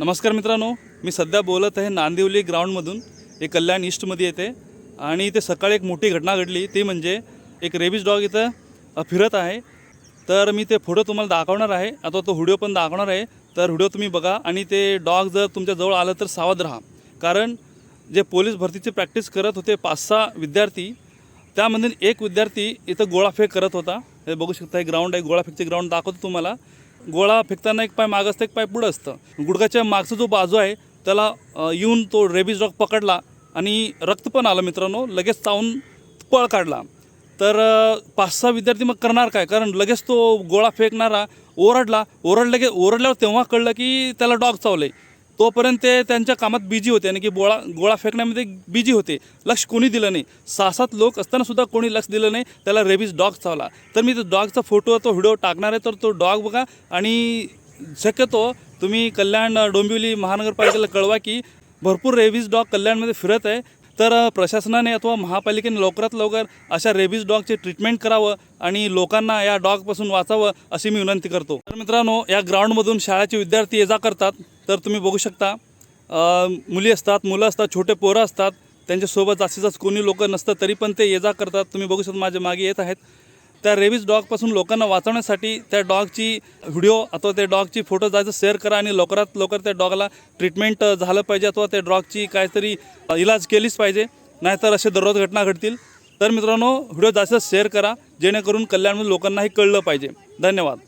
नमस्कार मित्रांनो, मी सध्या बोलत आहे नांदिवली ग्राउंडमधून. हे कल्याण ईस्टमध्ये येते आणि इथे सकाळी एक मोठी घटना घडली. ती म्हणजे एक रेबीज डॉग इथं फिरत आहे. तर मी ते फोटो तुम्हाला दाखवणार आहे, आता तो व्हिडिओ पण दाखवणार आहे. तर व्हिडिओ तुम्ही बघा आणि ते डॉग जर तुमच्या जवळ आलं तर सावध राहा. कारण जे पोलीस भरतीची प्रॅक्टिस करत होते 5-6 विद्यार्थी, त्यामधून एक विद्यार्थी इथं गोळाफेक करत होता. हे बघू शकता, हे ग्राउंड आहे, गोळाफेकचे ग्राउंड दाखवतो तुम्हाला. गोळा फेकताना एक पाय मागं असतं, एक पाय पुढं असतं. गुडघ्याच्या मागचा जो बाजू आहे त्याला येऊन तो रेबीज डॉग पकडला आणि रक्त पण आलं मित्रांनो. लगेच चावून पळ काढला. तर 5-6 विद्यार्थी मग करणार काय, कारण लगेच तो गोळा फेकणारा ओरडल्यावर तेव्हा कळलं की त्याला डॉग चावले. तोपर्यंत ते त्यांच्या कामात बिजी होते आणि की गोळा फेकण्यामध्ये बिजी होते. लक्ष कोणी दिलं नाही. 6-7 लोक असतानासुद्धा कोणी लक्ष दिलं नाही. त्याला रेबीज डॉग चावला. तर मी तो डॉगचा फोटो, तो व्हिडिओ टाकणार आहे. तर तो डॉग बघा आणि शक्यतो तुम्ही कल्याण डोंबिवली महानगरपालिकेला कळवा की भरपूर रेबीज डॉग कल्याणमध्ये फिरत आहे. तर प्रशासनाने अथवा महापालिकेने लवकरात लवकर अशा रेबीज डॉगचे ट्रीटमेंट करावं आणि लोकांना या डॉगपासून वाचावं अशी मी विनंती करतो. तर मित्रांनो, या ग्राउंडमधून शाळेचे विद्यार्थी ये जा करतात. तर तुम्ही बघू शकता, मुली असतात, मुलं असतात, छोटे पोरं असतात. त्यांच्यासोबत जास्तीत जास्त कोणी लोक नसतं तरी पण ते ये जा करतात. तुम्ही बघू शकता, माझ्या मागे येत आहेत. त्या रेबीज डॉगपासून लोकांना वाचवण्यासाठी त्या डॉगची व्हिडिओ अथवा त्या डॉगची फोटो जायचं शेअर करा आणि लवकरात लवकर त्या डॉगला ट्रीटमेंट झालं पाहिजे अथवा त्या डॉगची काहीतरी इलाज केलीच पाहिजे. नाहीतर असे दररोज घटना घडतील. तर मित्रांनो, व्हिडिओ जास्त शेअर करा जेणेकरून कल्याणमध्ये लोकांनाही कळलं पाहिजे. धन्यवाद.